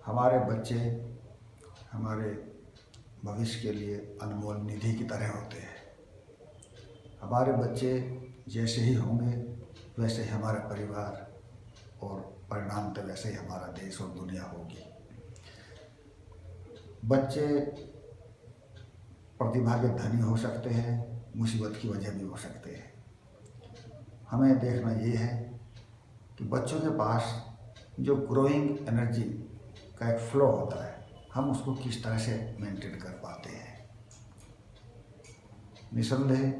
हमारे बच्चे हमारे भविष्य के लिए अनमोल निधि की तरह होते हैं। हमारे बच्चे जैसे ही होंगे वैसे ही हमारा परिवार और परिणामतः वैसे ही हमारा देश और दुनिया होगी। बच्चे प्रतिभा के धनी हो सकते हैं, मुसीबत की वजह भी हो सकते हैं। हमें देखना ये है कि बच्चों के पास जो ग्रोइंग एनर्जी का एक फ्लो होता है, हम उसको किस तरह से मेंटेन कर पाते हैं। निसंदेह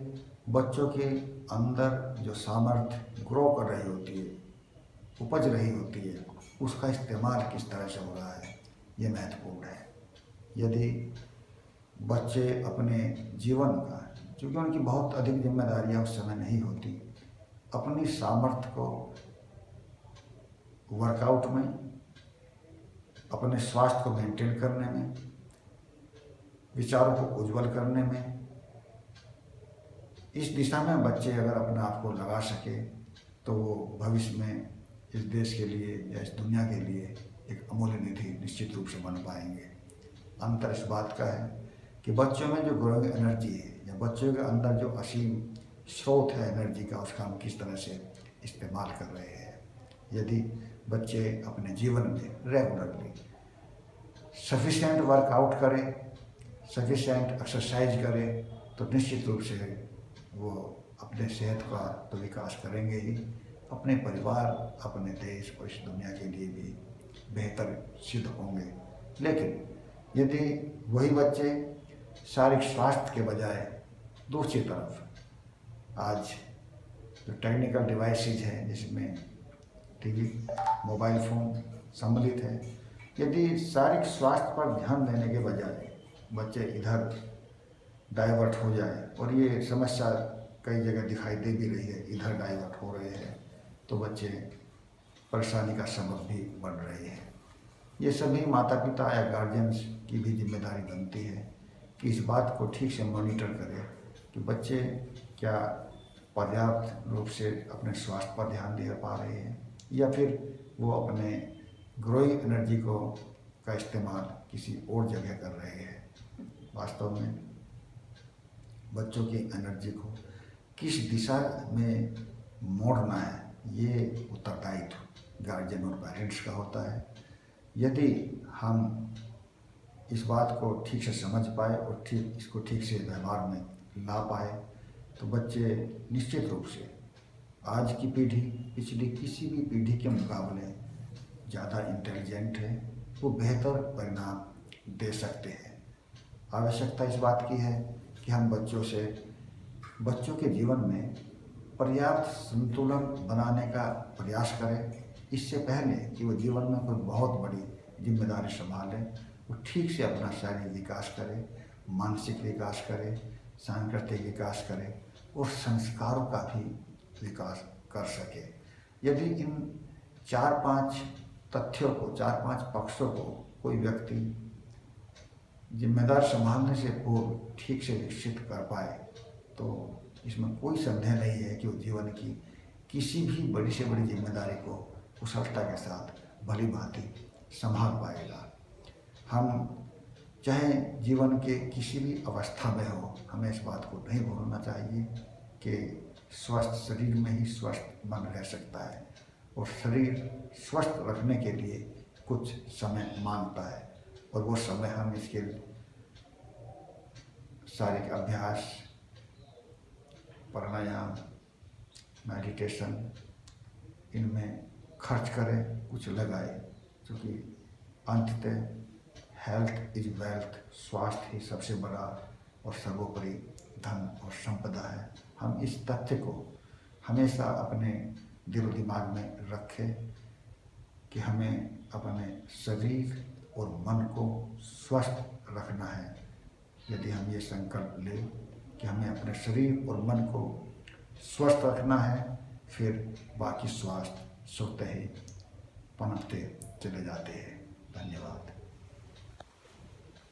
बच्चों के अंदर जो सामर्थ्य ग्रो कर रही होती है, उपज रही होती है, उसका इस्तेमाल किस तरह से हो रहा है, ये महत्वपूर्ण है। यदि बच्चे अपने जीवन का, क्योंकि उनकी बहुत अधिक जिम्मेदारियां उस समय नहीं होती, अपनी सामर्थ्य को वर्कआउट में, अपने स्वास्थ्य को मेंटेन करने में, विचारों को उज्जवल करने में, इस दिशा में बच्चे अगर अपने आप को लगा सके तो वो भविष्य में इस देश के लिए या इस दुनिया के लिए एक अमूल्य निधि निश्चित रूप से बन पाएंगे। अंतर इस बात का है कि बच्चों में जो ग्रोइंग एनर्जी है या बच्चों के अंदर जो असीम स्रोत है एनर्जी का, उसका हम किस तरह से इस्तेमाल कर रहे हैं। यदि बच्चे अपने जीवन में रेगुलरली सफिशिएंट वर्कआउट करें, सफिशिएंट एक्सरसाइज करें, तो निश्चित रूप से वो अपने सेहत का तो विकास करेंगे ही, अपने परिवार, अपने देश और इस दुनिया के लिए भी बेहतर सिद्ध होंगे। लेकिन यदि वही बच्चे शारीरिक स्वास्थ्य के बजाय दूसरी तरफ आज जो टेक्निकल डिवाइसेज हैं जिसमें टीवी, मोबाइल फ़ोन सम्मिलित है, यदि शारीरिक स्वास्थ्य पर ध्यान देने के बजाय बच्चे इधर डाइवर्ट हो जाए, और ये समस्या कई जगह दिखाई दे भी रही है, इधर डाइवर्ट हो रहे हैं तो बच्चे परेशानी का सबब भी बन रहे हैं। ये सभी माता पिता या गार्जियंस की भी जिम्मेदारी बनती है कि इस बात को ठीक से मॉनिटर करें कि बच्चे क्या पर्याप्त रूप से अपने स्वास्थ्य पर ध्यान दे पा रहे हैं या फिर वो अपने ग्रोइंग एनर्जी को का इस्तेमाल किसी और जगह कर रहे हैं। वास्तव में बच्चों की एनर्जी को किस दिशा में मोड़ना है, ये उत्तरदायित्व गार्जियन और पेरेंट्स का होता है। यदि हम इस बात को ठीक से समझ पाए और इसको ठीक से व्यवहार में ला पाए तो बच्चे निश्चित रूप से आज की पीढ़ी पिछली किसी भी पीढ़ी के मुकाबले ज़्यादा इंटेलिजेंट है, वो बेहतर परिणाम दे सकते हैं। आवश्यकता इस बात की है कि हम बच्चों के जीवन में पर्याप्त संतुलन बनाने का प्रयास करें। इससे पहले कि वो जीवन में कोई बहुत बड़ी जिम्मेदारी संभालें, वो ठीक से अपना शारीरिक विकास करें, मानसिक विकास करें, सांस्कृतिक विकास करें और संस्कारों का भी विकास कर सके। यदि इन 4-5 तथ्यों को, 4-5 पक्षों को कोई व्यक्ति जिम्मेदार संभालने से पूर्व ठीक से विकसित कर पाए तो इसमें कोई संदेह नहीं है कि वो जीवन की किसी भी बड़ी से बड़ी जिम्मेदारी को कुशलता के साथ भली भांति संभाल पाएगा। हम चाहे जीवन के किसी भी अवस्था में हो, हमें इस बात को नहीं भूलना चाहिए कि स्वस्थ शरीर में ही स्वस्थ मन रह सकता है और शरीर स्वस्थ रखने के लिए कुछ समय मांगता है और वो समय हम इसके शारीरिक अभ्यास, प्राणायाम, मेडिटेशन, इनमें खर्च करें, कुछ लगाए, क्योंकि अंततः हेल्थ इज वेल्थ, स्वास्थ्य ही सबसे बड़ा और सर्वोपरि धन और संपदा है। हम इस तथ्य को हमेशा अपने दिल दिमाग में रखें कि हमें अपने शरीर और मन को स्वस्थ रखना है। यदि हम ये संकल्प लें कि हमें अपने शरीर और मन को स्वस्थ रखना है, फिर बाकी स्वास्थ्य स्वतः ही पनपते चले जाते हैं। धन्यवाद।